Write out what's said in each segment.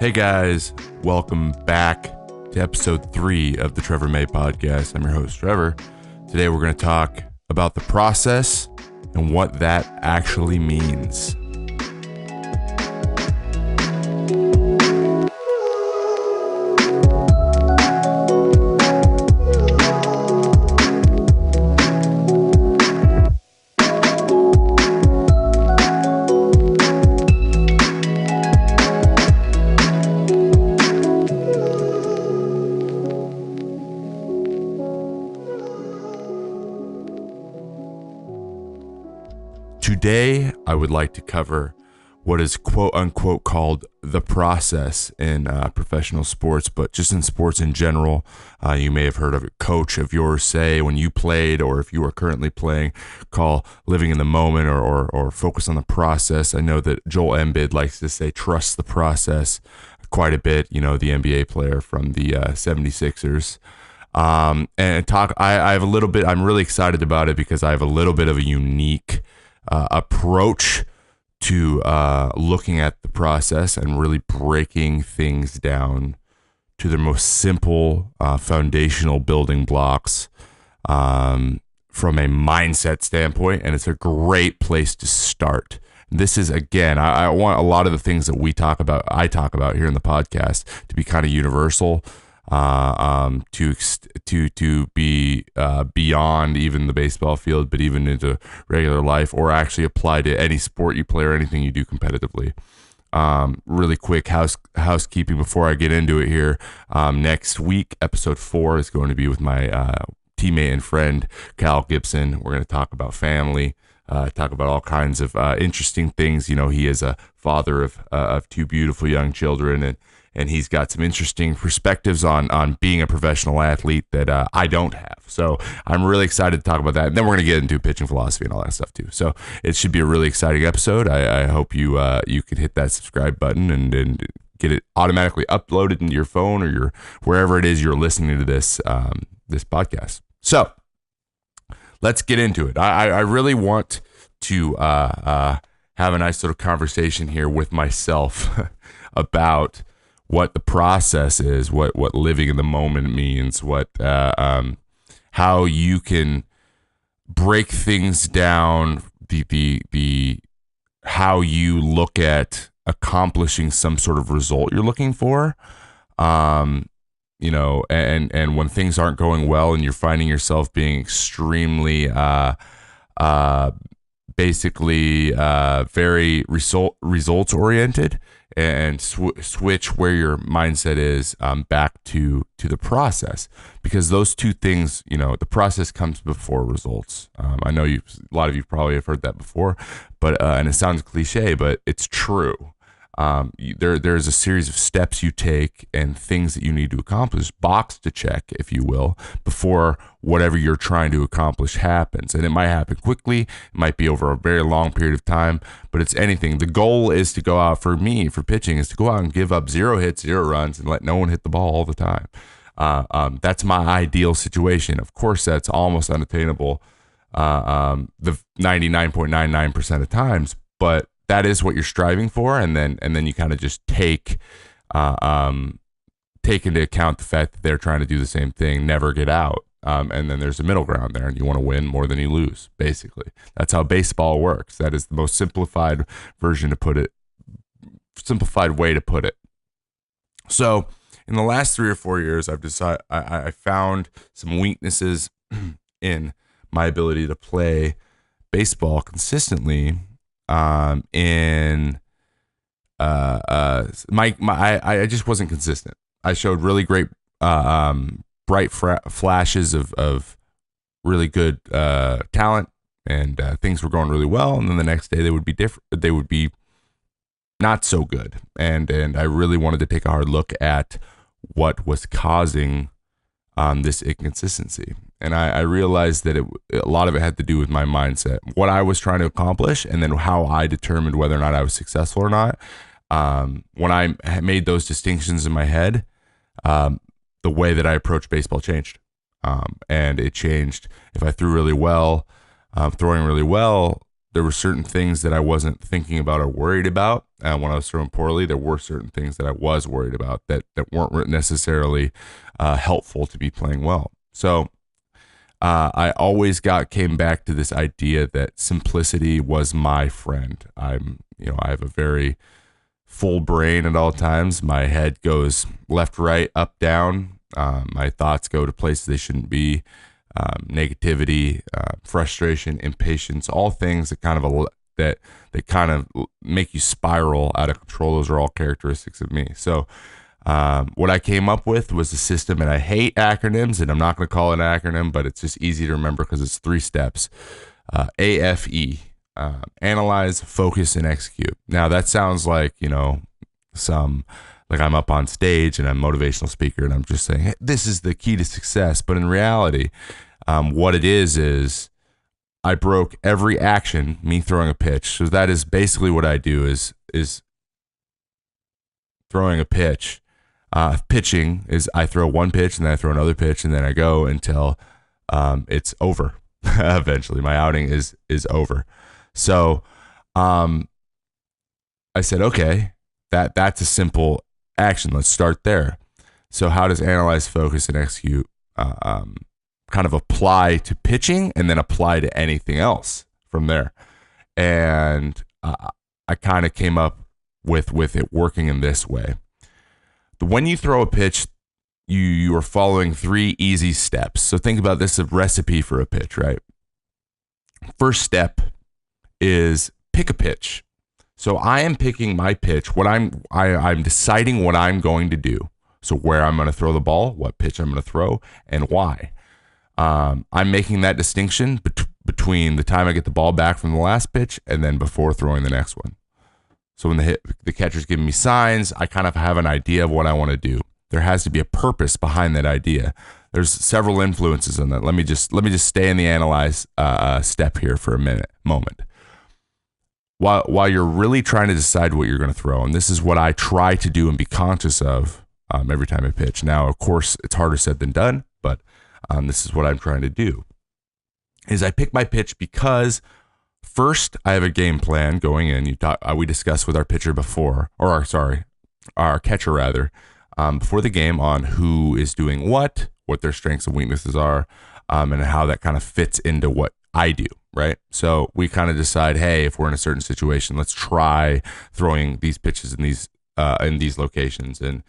Hey guys, welcome back to episode 3 of the Trevor May podcast. I'm your host, Trevor. Today we're going to talk about the process and what that actually means. Today, I would like to cover what is quote unquote called the process in professional sports, but just in sports in general. You may have heard of a coach of yours say when you played, or if you are currently playing, call living in the moment or focus on the process. I know that Joel Embiid likes to say trust the process quite a bit, the NBA player from the 76ers. I have a little bit, I'm really excited about it because I have a little bit of a unique approach to looking at the process and really breaking things down to the most simple foundational building blocks from a mindset standpoint, and it's a great place to start. This is, again, I want a lot of the things that I talk about here in the podcast to be kind of universal, to be beyond even the baseball field, but even into regular life, or actually apply to any sport you play or anything you do competitively. Really quick housekeeping before I get into it here. Next week, episode 4 is going to be with my teammate and friend, Cal Gibson. We're going to talk about family, talk about all kinds of interesting things. He is a father of 2 beautiful young children, and he's got some interesting perspectives on being a professional athlete that I don't have. So I'm really excited to talk about that. And then we're going to get into pitching philosophy and all that stuff too. So it should be a really exciting episode. I hope you can hit that subscribe button and get it automatically uploaded into your phone or wherever it is you're listening to this podcast. So let's get into it. I really want to have a nice little conversation here with myself about what the process is, what living in the moment means, how you can break things down, the how you look at accomplishing some sort of result you're looking for, and when things aren't going well and you're finding yourself being extremely very results oriented, and switch where your mindset is back to the process, because those two things, the process comes before results. I know a lot of you probably have heard that before, but and it sounds cliche, but it's true. There's a series of steps you take and things that you need to accomplish, box to check, if you will, before whatever you're trying to accomplish happens. And it might happen quickly, it might be over a very long period of time, but it's anything. The goal is to go out, for pitching, is to go out and give up 0 hits, 0 runs, and let no one hit the ball all the time. That's my ideal situation. Of course, that's almost unattainable the 99.99% of times, but that is what you're striving for, and then you kind of just take into account the fact that they're trying to do the same thing, never get out, and then there's a middle ground there, and you want to win more than you lose. Basically, that's how baseball works. That is the most simplified way to put it. So, in the last 3 or 4 years, I found some weaknesses in my ability to play baseball consistently. I just wasn't consistent. I showed really great bright flashes of really good talent, and things were going really well, and then the next day they would be different. They would be not so good, and I really wanted to take a hard look at what was causing this inconsistency. And I realized that a lot of it had to do with my mindset, what I was trying to accomplish, and then how I determined whether or not I was successful or not. When I made those distinctions in my head, the way that I approached baseball changed. And it changed. If I threw really well, throwing really well, there were certain things that I wasn't thinking about or worried about. when I was throwing poorly, there were certain things that I was worried about that weren't necessarily helpful to be playing well. So I always came back to this idea that simplicity was my friend. I have a very full brain at all times. My head goes left, right, up, down. My thoughts go to places they shouldn't be. Negativity, frustration, impatience, all things that kind of make you spiral out of control. Those are all characteristics of me. So what I came up with was a system, and I hate acronyms, and I'm not going to call it an acronym, but it's just easy to remember because it's 3 steps. AFE, analyze, focus, and execute. Now that sounds like, like I'm up on stage and I'm a motivational speaker and I'm just saying, hey, this is the key to success. But in reality, what it is I broke every action, me throwing a pitch. So that is basically what I do is throwing a pitch. Pitching is I throw one pitch and then I throw another pitch and then I go until it's over. Eventually my outing is over. So I said, okay, that's a simple action. Let's start there. So how does analyze, focus, and execute kind of apply to pitching and then apply to anything else from there? And I kind of came up with it working in this way. When you throw a pitch, you are following 3 easy steps. So think about this, a recipe for a pitch, right? First step is pick a pitch. So I am picking my pitch. I'm deciding what I'm going to do. So where I'm going to throw the ball, what pitch I'm going to throw, and why. I'm making that distinction between the time I get the ball back from the last pitch and then before throwing the next one. So when the catcher's giving me signs, I kind of have an idea of what I want to do. There has to be a purpose behind that idea. There's several influences on that. Let me just stay in the analyze step here for a moment. While you're really trying to decide what you're going to throw, and this is what I try to do and be conscious of every time I pitch. Now, of course, it's harder said than done, but this is what I'm trying to do. Is I pick my pitch because first I have a game plan going in. We discussed with our pitcher before, our catcher rather, before the game on who is doing what their strengths and weaknesses are, and how that kind of fits into what I do, right? So we kind of decide, hey, if we're in a certain situation, let's try throwing these pitches in these locations and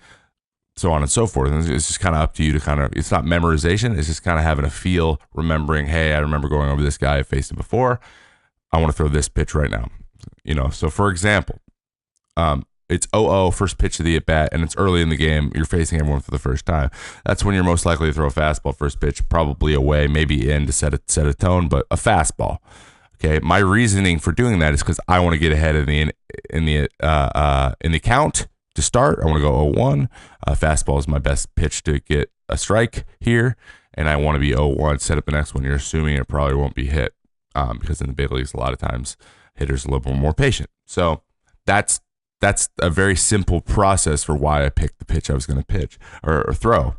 so on and so forth. And it's just kind of up to you to it's not memorization. It's just kind of having a feel, remembering, hey, I remember going over this guy. I faced him before. I want to throw this pitch right now. So for example, it's 0-0, first pitch of the at-bat, and it's early in the game. You're facing everyone for the first time. That's when you're most likely to throw a fastball first pitch, probably away, maybe in to set a tone, but a fastball. Okay, my reasoning for doing that is because I want to get ahead in the count to start. I want to go 0-1. Fastball is my best pitch to get a strike here, and I want to be 0-1, set up the next one. You're assuming it probably won't be hit because in the big leagues, a lot of times hitters are a little bit more patient. So that's a very simple process for why I picked the pitch I was going to pitch or throw.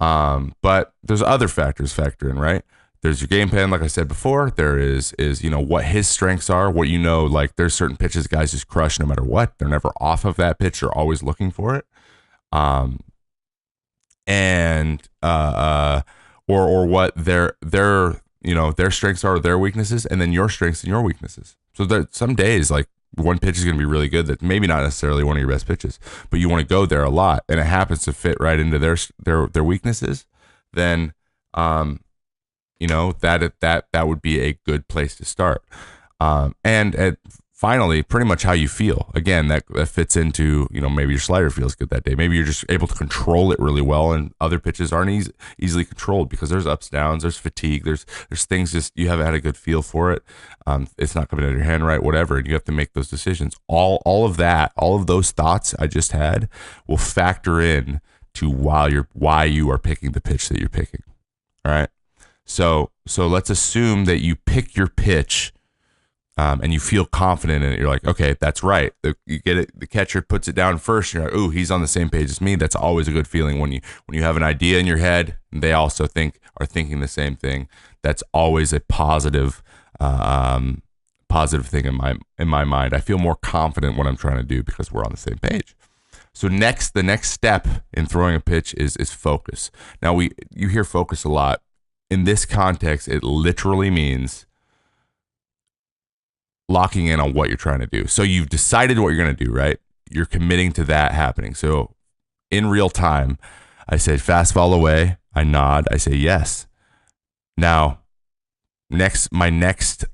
But there's other factors factor in, right? There's your game plan, like I said before. There is what his strengths are, what like there's certain pitches guys just crush no matter what. They're never off of that pitch. They're always looking for it. Or what their strengths are, their weaknesses, and then your strengths and your weaknesses. So that some days, like, one pitch is going to be really good. That's maybe not necessarily one of your best pitches, but you want to go there a lot, and it happens to fit right into their weaknesses. Then, that would be a good place to start. And finally, pretty much how you feel. Again, that fits into maybe your slider feels good that day. Maybe you're just able to control it really well, and other pitches aren't easily controlled because there's ups, downs, there's fatigue, there's things just you haven't had a good feel for it. It's not coming out of your hand right, whatever, and you have to make those decisions. All of those thoughts I just had will factor in to why you are picking the pitch that you're picking. All right. So let's assume that you pick your pitch. And you feel confident in it. You're like, okay, that's right. You get it. The catcher puts it down first. And you're like, ooh, he's on the same page as me. That's always a good feeling when you have an idea in your head. And they also are thinking the same thing. That's always a positive positive thing in my mind. I feel more confident what I'm trying to do because we're on the same page. So the next step in throwing a pitch is focus. Now you hear focus a lot. In this context, it literally means locking in on what you're trying to do. So you've decided what you're going to do, right? You're committing to that happening. So in real time, I say fastball away. I nod. I say yes. Now, my next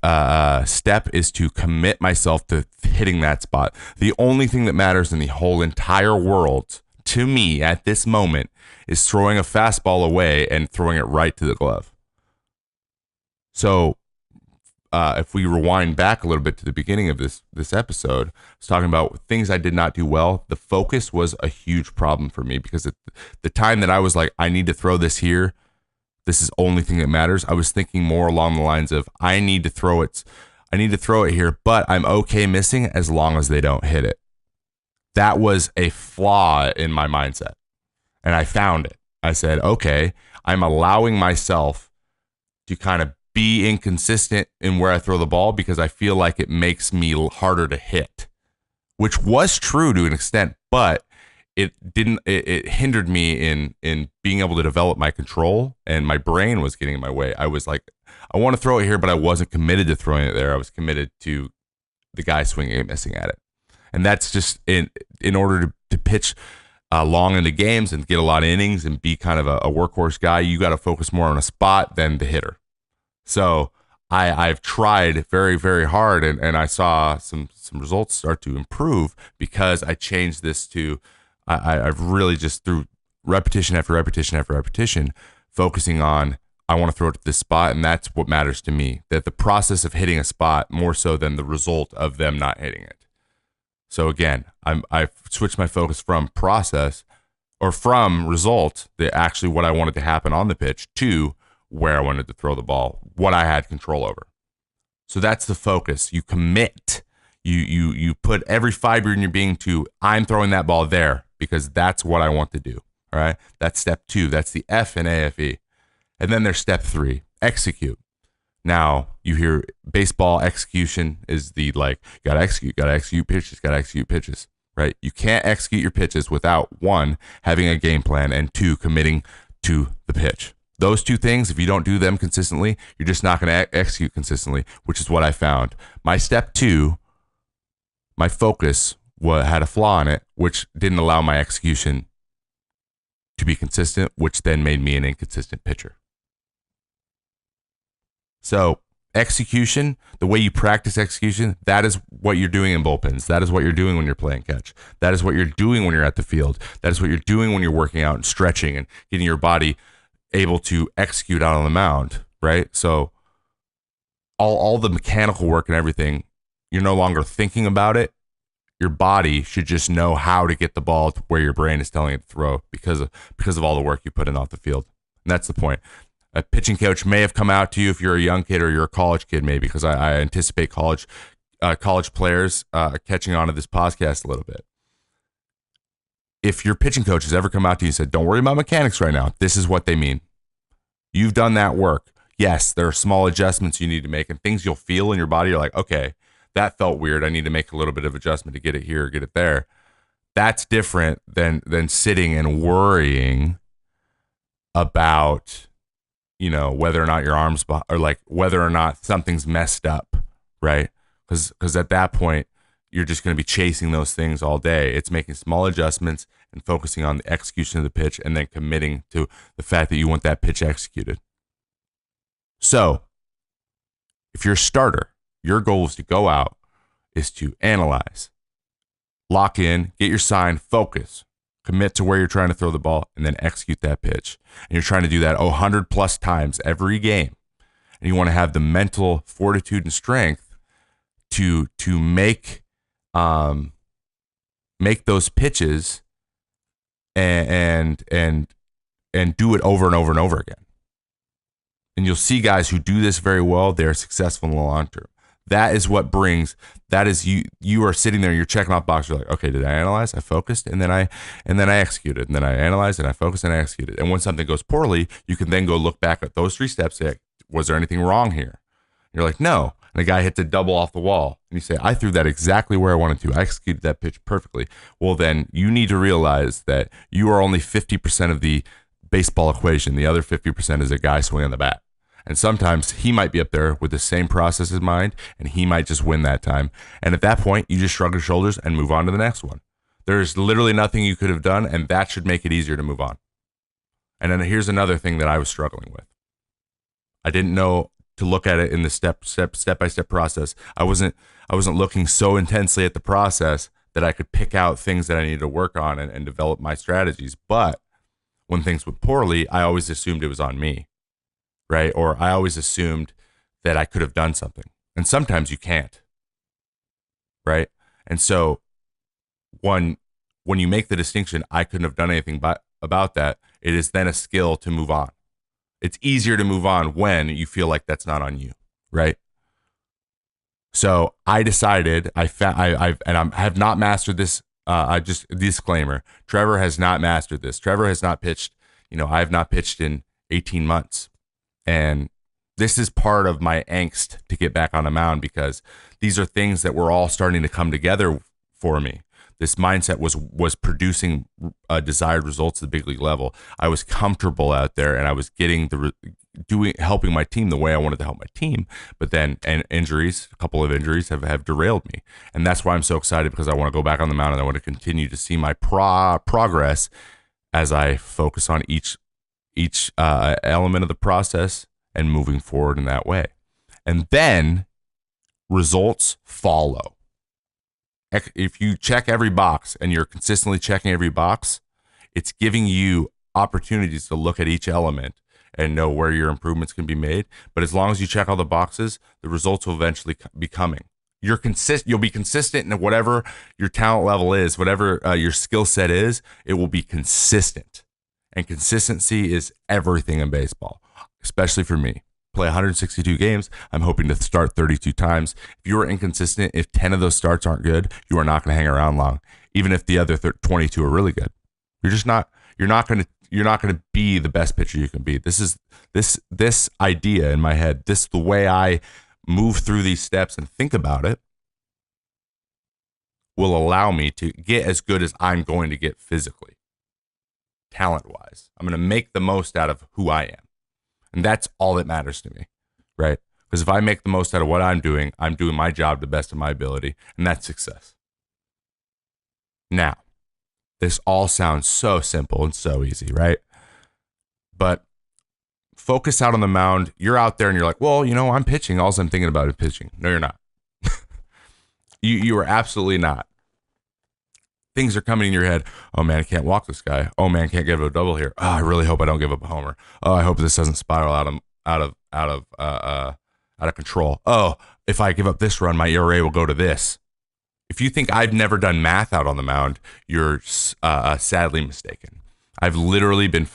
step is to commit myself to hitting that spot. The only thing that matters in the whole entire world to me at this moment is throwing a fastball away and throwing it right to the glove. So if we rewind back a little bit to the beginning of this episode, I was talking about things I did not do well. The focus was a huge problem for me because at the time that I was like, I need to throw this here, this is the only thing that matters, I was thinking more along the lines of I need to throw it here, but I'm okay missing as long as they don't hit it. That was a flaw in my mindset. And I found it. I said, okay, I'm allowing myself to kind of be inconsistent in where I throw the ball because I feel like it makes me harder to hit, which was true to an extent, but it hindered me in being able to develop my control, and my brain was getting in my way. I was like, I want to throw it here, but I wasn't committed to throwing it there. I was committed to the guy swinging and missing at it. And that's just in order to pitch long into games and get a lot of innings and be kind of a workhorse guy, you got to focus more on a spot than the hitter. So I've tried very, very hard, and I saw some results start to improve because I changed this to I've really just through repetition after repetition after repetition, focusing on I want to throw it to this spot, and that's what matters to me. That the process of hitting a spot more so than the result of them not hitting it. So again, I've switched my focus from process or from result, actually what I wanted to happen on the pitch, to where I wanted to throw the ball, what I had control over. So that's the focus. You commit. You put every fiber in your being to I'm throwing that ball there because that's what I want to do. All right. That's step 2. That's the F in AFE. And then there's step 3, execute. Now you hear baseball execution is the gotta execute pitches, right? You can't execute your pitches without 1, having a game plan, and 2, committing to the pitch. Those 2 things, if you don't do them consistently, you're just not going to execute consistently, which is what I found. My step 2, my focus had a flaw in it, which didn't allow my execution to be consistent, which then made me an inconsistent pitcher. So execution, the way you practice execution, that is what you're doing in bullpens. That is what you're doing when you're playing catch. That is what you're doing when you're at the field. That is what you're doing when you're working out and stretching and getting your body able to execute out on the mound, right? So all the mechanical work and everything, you're no longer thinking about it. Your body should just know how to get the ball to where your brain is telling it to throw because of all the work you put in off the field. And that's the point. A pitching coach may have come out to you if you're a young kid or you're a college kid, maybe, because I anticipate college players catching on to this podcast a little bit. If your pitching coach has ever come out to you and said, don't worry about mechanics right now, this is what they mean. You've done that work. Yes, there are small adjustments you need to make and things you'll feel in your body. You're like, okay, that felt weird. I need to make a little bit of adjustment to get it here or get it there. That's different than sitting and worrying about, whether or not your arms or whether or not something's messed up, right? Because at that point, you're just going to be chasing those things all day. It's making small adjustments and focusing on the execution of the pitch and then committing to the fact that you want that pitch executed. So if you're a starter, your goal is to go out, is to analyze, lock in, get your sign, focus, commit to where you're trying to throw the ball, and then execute that pitch. And you're trying to do that 100 plus times every game. And you want to have the mental fortitude and strength to make those pitches and do it over and over and over again. And you'll see guys who do this very well, they're successful in the long term. That is what brings, that is you are sitting there, you're checking off box, you're like, okay, did I analyze? I focused, and then I executed, and then I analyzed, and I focused, and I executed. And when something goes poorly, you can then go look back at those 3 steps, say, was there anything wrong here? And you're like, no, and a guy hits a double off the wall, and you say, I threw that exactly where I wanted to. I executed that pitch perfectly. Well, then you need to realize that you are only 50% of the baseball equation. The other 50% is a guy swinging the bat. And sometimes he might be up there with the same process in mind, and he might just win that time. And at that point, you just shrug your shoulders and move on to the next one. There's literally nothing you could have done, and that should make it easier to move on. And then here's another thing that I was struggling with. I didn't know to look at it in the step by step process. I wasn't looking so intensely at the process that I could pick out things that I needed to work on and develop my strategies. But when things went poorly, I always assumed it was on me, right? Or I always assumed that I could have done something. And sometimes you can't, right? And so when you make the distinction, I couldn't have done anything about that, it is then a skill to move on. It's easier to move on when you feel like that's not on you, right? So I decided I have not mastered this. I just disclaimer: Trevor has not mastered this. Trevor has not pitched. I have not pitched in 18 months, and this is part of my angst to get back on the mound because these are things that were all starting to come together for me. This mindset was producing desired results at the big league level. I was comfortable out there, and I was getting helping my team the way I wanted to help my team. But then, and injuries, a couple of injuries have derailed me, and that's why I'm so excited because I want to go back on the mound and I want to continue to see my progress as I focus on each element of the process and moving forward in that way. And then results follow. If you check every box and you're consistently checking every box, it's giving you opportunities to look at each element and know where your improvements can be made. But as long as you check all the boxes, the results will eventually be coming. You'll be consistent in whatever your talent level is, whatever your skill set is, it will be consistent. And consistency is everything in baseball, especially for me. Play 162 games. I'm hoping to start 32 times. If you are inconsistent, if 10 of those starts aren't good, you are not going to hang around long. Even if the other 22 are really good, you're just not. You're not going to be the best pitcher you can be. This idea in my head. The way I move through these steps and think about it will allow me to get as good as I'm going to get physically, talent-wise. I'm going to make the most out of who I am. And that's all that matters to me, right? Because if I make the most out of what I'm doing my job to the best of my ability, and that's success. Now, this all sounds so simple and so easy, right? But focus out on the mound. You're out there and you're like, well, I'm pitching. All I'm thinking about is pitching. No, you're not. You are absolutely not. Things are coming in your head. Oh man, I can't walk this guy. Oh man, can't give a double here. Oh, I really hope I don't give up a homer. Oh, I hope this doesn't spiral out of control. Oh, if I give up this run, my ERA will go to this. If you think I've never done math out on the mound, you're sadly mistaken. I've literally been.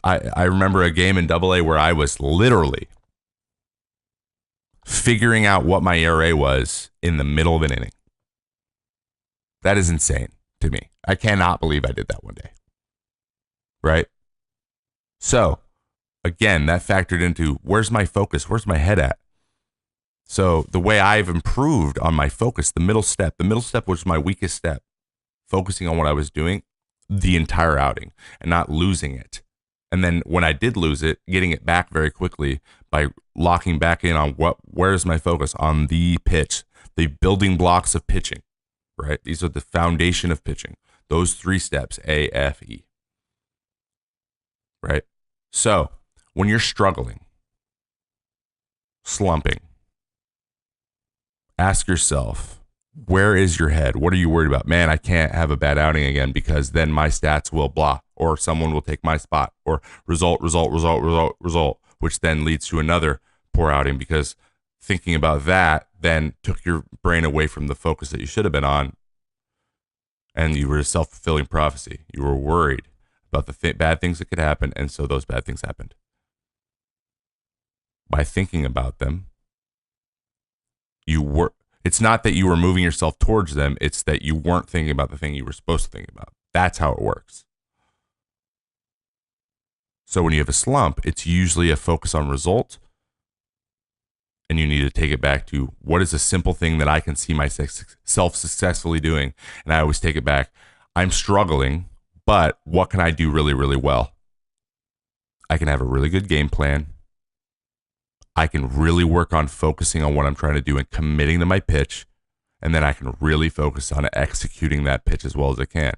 I remember a game in Double-A where I was literally figuring out what my ERA was in the middle of an inning. That is insane to me. I cannot believe I did that one day. Right? So, again, that factored into where's my focus? Where's my head at? So, the way I've improved on my focus, the middle step was my weakest step, focusing on what I was doing the entire outing and not losing it. And then when I did lose it, getting it back very quickly by locking back in on where's my focus on the pitch, the building blocks of pitching. Right? These are the foundation of pitching. Those 3 steps, A, F, E. Right? So, when you're struggling, slumping, ask yourself, where is your head? What are you worried about? Man, I can't have a bad outing again because then my stats will blah, or someone will take my spot, or result, which then leads to another poor outing because thinking about that then took your brain away from the focus that you should have been on, and you were a self-fulfilling prophecy. You were worried about the bad things that could happen, and so those bad things happened. By thinking about them, it's not that you were moving yourself towards them, it's that you weren't thinking about the thing you were supposed to think about. That's how it works. So when you have a slump, it's usually a focus on result And you need to take it back to what is a simple thing that I can see myself successfully doing. And I always take it back. I'm struggling, but what can I do really, really well? I can have a really good game plan. I can really work on focusing on what I'm trying to do and committing to my pitch. And then I can really focus on executing that pitch as well as I can.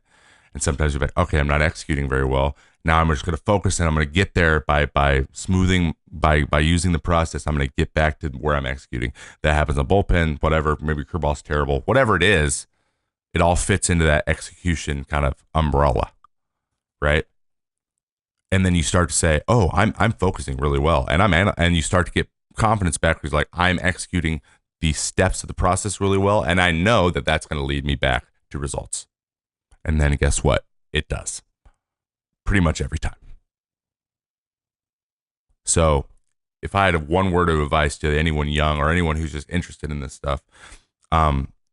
And sometimes you're like, okay, I'm not executing very well. Now I'm just going to focus and I'm going to get there by smoothing, by using the process. I'm going to get back to where I'm executing. That happens on bullpen, whatever, maybe curveball's terrible, whatever it is, it all fits into that execution kind of umbrella, right? And then you start to say, oh, I'm focusing really well. And you start to get confidence back because like I'm executing the steps of the process really well. And I know that that's going to lead me back to results. And then guess what? It does. Pretty much every time. So if I had one word of advice to anyone young or anyone who's just interested in this stuff,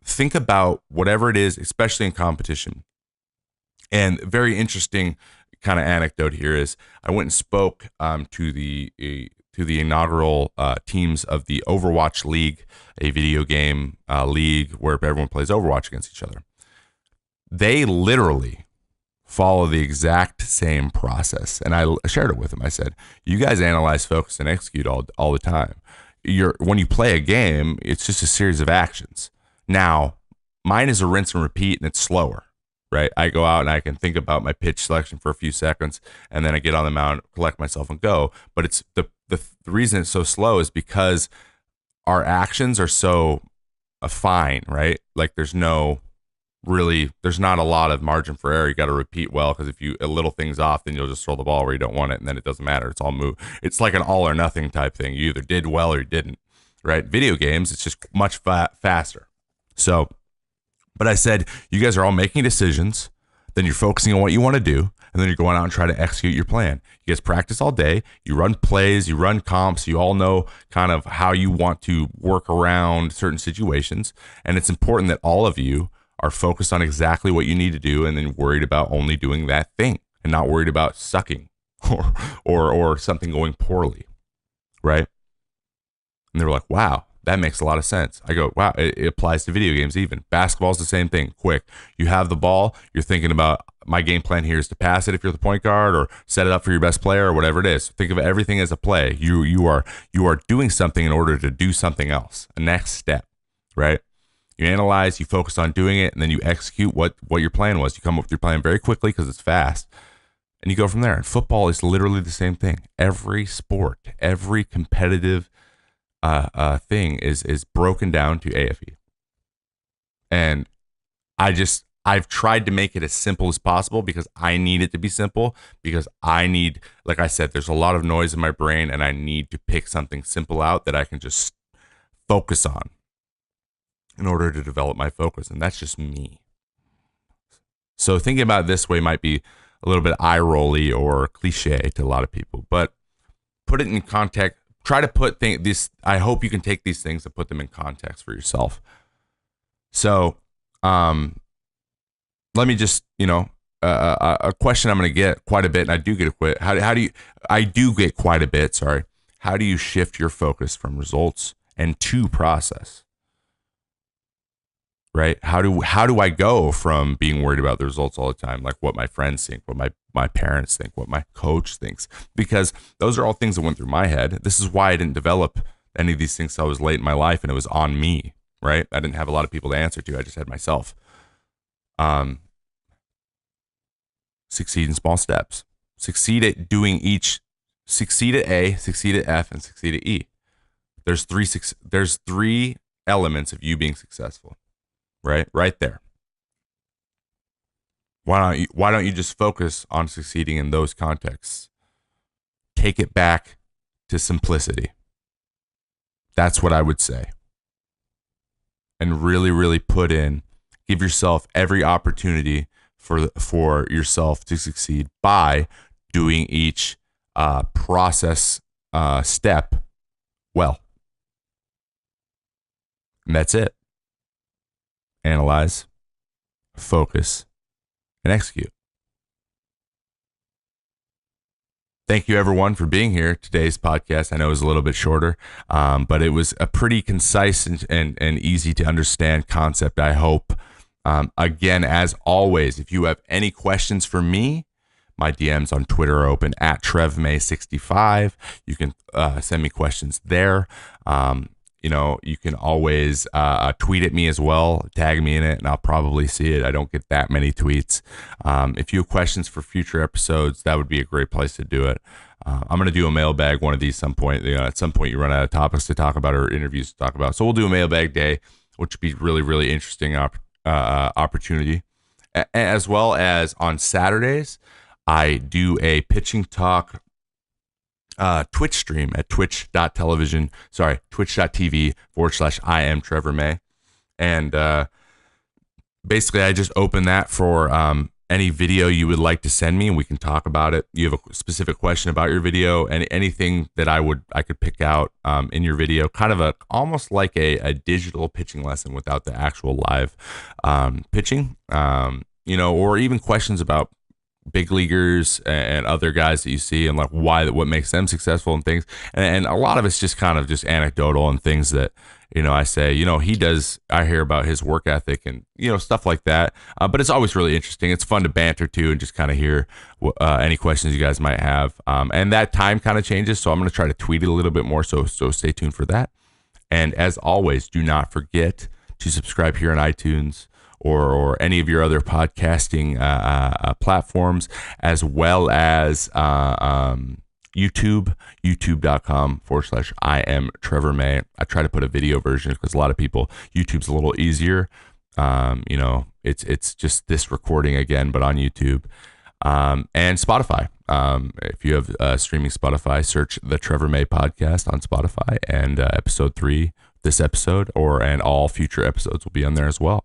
think about whatever it is, especially in competition. And very interesting kind of anecdote here is I went and spoke to the inaugural teams of the Overwatch League, a video game league where everyone plays Overwatch against each other. They literally follow the exact same process. And I shared it with them. I said, you guys analyze, focus, and execute all the time. When you play a game, it's just a series of actions. Now, mine is a rinse and repeat, and it's slower, right? I go out and I can think about my pitch selection for a few seconds, and then I get on the mound, collect myself, and go. But it's the reason it's so slow is because our actions are so fine, right? Like there's not a lot of margin for error. You got to repeat well, because if you a little things off, then you'll just throw the ball where you don't want it, and then it doesn't matter. It's all move. It's like an all or nothing type thing. You either did well or you didn't, right? Video games, it's just much faster. So, but I said, you guys are all making decisions, then you're focusing on what you want to do, and then you're going out and trying to execute your plan. You guys practice all day, you run plays, you run comps, you all know kind of how you want to work around certain situations, and it's important that all of you are focused on exactly what you need to do and then worried about only doing that thing and not worried about sucking or something going poorly, right? And they were like, wow, that makes a lot of sense. I go, wow, it applies to video games even. Basketball's the same thing. Quick. You have the ball. You're thinking about my game plan here is to pass it if you're the point guard or set it up for your best player or whatever it is. Think of everything as a play. You are doing something in order to do something else, a next step, right? You analyze, you focus on doing it, and then you execute what your plan was. You come up with your plan very quickly because it's fast, and you go from there. And football is literally the same thing. Every sport, every competitive thing is broken down to AFE. And I've tried to make it as simple as possible because I need it to be simple, because like I said, there's a lot of noise in my brain, and I need to pick something simple out that I can just focus on in order to develop my focus. And that's just me. So thinking about it this way might be a little bit eye-rolly or cliche to a lot of people, but put it in context. Try to put this. I hope you can take these things and put them in context for yourself. So let me just, a question I'm going to get quite a bit, and I do get I do get quite a bit, sorry. How do you shift your focus from results and to process? Right? How do I go from being worried about the results all the time, like what my friends think, what my parents think, what my coach thinks? Because those are all things that went through my head. This is why I didn't develop any of these things till I was late in my life, and it was on me, right? I didn't have a lot of people to answer to. I just had myself. Succeed in small steps. Succeed at succeed at A, succeed at F, and succeed at E. There's three elements of you being successful. Right there. Why don't you just focus on succeeding in those contexts? Take it back to simplicity. That's what I would say. And really, really give yourself every opportunity for yourself to succeed by doing each process step well. And that's it. Analyze, focus, and execute. Thank you, everyone, for being here. Today's podcast, I know, is a little bit shorter, but it was a pretty concise and easy to understand concept, I hope. Again, as always, if you have any questions for me, my DMs on Twitter are open at TrevMay65. You can send me questions there. You can always tweet at me as well, tag me in it, and I'll probably see it. I don't get that many tweets. If you have questions for future episodes, that would be a great place to do it. I'm going to do a mailbag one of these some point. At some point, you run out of topics to talk about or interviews to talk about. So we'll do a mailbag day, which would be really, really interesting opportunity. As well as on Saturdays, I do a pitching talk Twitch stream at twitch.tv/I am Trevor May. And basically, I just open that for any video you would like to send me, and we can talk about it. You have a specific question about your video, and anything that I could pick out in your video, kind of almost like a digital pitching lesson without the actual live pitching, or even questions about big leaguers and other guys that you see, and like what makes them successful and things. And a lot of it's just kind of just anecdotal and things that, I say, I hear about his work ethic and, stuff like that. But it's always really interesting. It's fun to banter too, and just kind of hear any questions you guys might have. And that time kind of changes. So I'm going to try to tweet it a little bit more. So stay tuned for that. And as always, do not forget to subscribe here on iTunes or any of your other podcasting platforms, as well as YouTube, youtube.com/I am Trevor May. I try to put a video version because a lot of people, YouTube's a little easier. It's just this recording again, but on YouTube. And Spotify. If you have streaming Spotify, search the Trevor May podcast on Spotify, and episode 3, this episode, and all future episodes will be on there as well.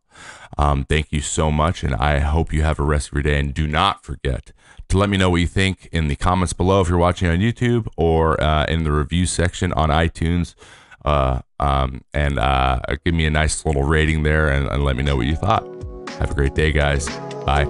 Thank you so much, and I hope you have a rest of your day. And do not forget to let me know what you think in the comments below if you're watching on YouTube, or in the review section on iTunes. And give me a nice little rating there, and let me know what you thought. Have a great day, guys. Bye.